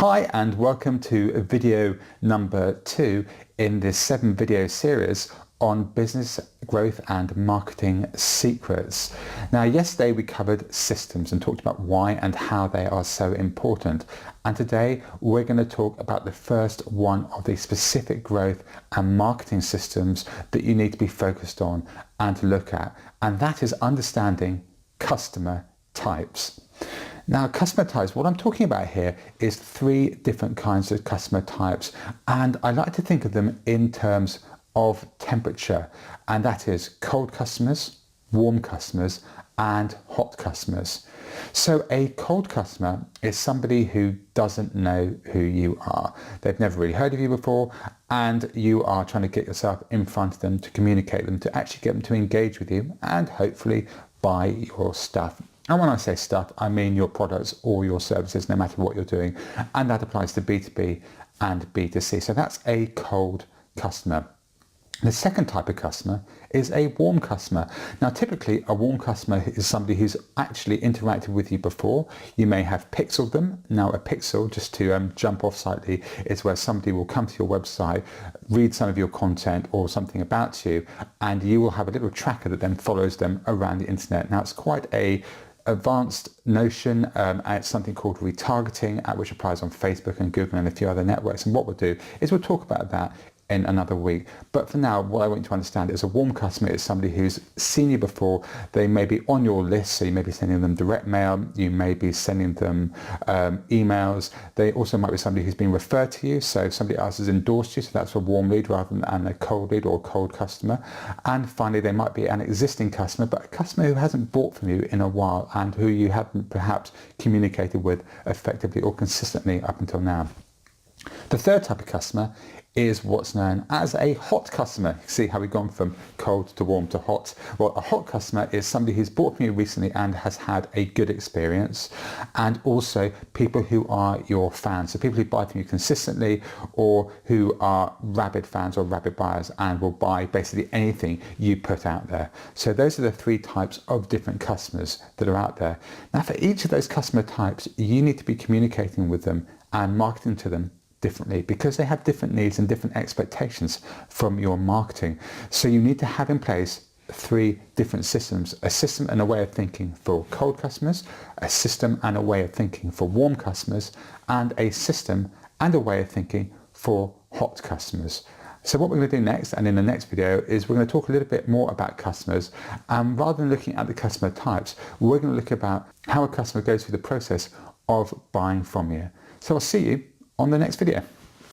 Hi and welcome to video number 2 in this 7-video series on business growth and marketing secrets. Now yesterday we covered systems and talked about why and how they are so important, and today we're going to talk about the first one of the specific growth and marketing systems that you need to be focused on and to look at, and that is understanding customer types. Now, customer types, what I'm talking about here is 3 different kinds of customer types, and I like to think of them in terms of temperature, and that is cold customers, warm customers and hot customers. So a cold customer is somebody who doesn't know who you are. They've never really heard of you before, and you are trying to get yourself in front of them to communicate them, to actually get them to engage with you and hopefully buy your stuff. And when I say stuff, I mean your products or your services, no matter what you're doing. And that applies to B2B and B2C. So that's a cold customer. The second type of customer is a warm customer. Now, typically a warm customer is somebody who's actually interacted with you before. You may have pixeled them. Now, a pixel, just to jump off slightly, is where somebody will come to your website, read some of your content or something about you, and you will have a little tracker that then follows them around the internet. Now, it's quite a advanced notion, and it's something called retargeting, which applies on Facebook and Google and a few other networks. And what we'll do is we'll talk about that in another week. But for now, what I want you to understand is a warm customer is somebody who's seen you before. They may be on your list, so you may be sending them direct mail, you may be sending them emails. They also might be somebody who's been referred to you, so somebody else has endorsed you, so that's a warm lead rather than a cold lead or a cold customer. And finally, they might be an existing customer, but a customer who hasn't bought from you in a while and who you haven't perhaps communicated with effectively or consistently up until now. The third type of customer is what's known as a hot customer. See how we've gone from cold to warm to hot. Well, a hot customer is somebody who's bought from you recently and has had a good experience, and also people who are your fans. So people who buy from you consistently or who are rabid fans or rabid buyers and will buy basically anything you put out there. So those are the 3 types of different customers that are out there. Now, for each of those customer types, you need to be communicating with them and marketing to them differently, because they have different needs and different expectations from your marketing. So you need to have in place 3 different systems: a system and a way of thinking for cold customers, a system and a way of thinking for warm customers, and a system and a way of thinking for hot customers. So what we're going to do next, and in the next video, is we're going to talk a little bit more about customers. Rather than looking at the customer types, we're going to look about how a customer goes through the process of buying from you. So I'll see you on the next video.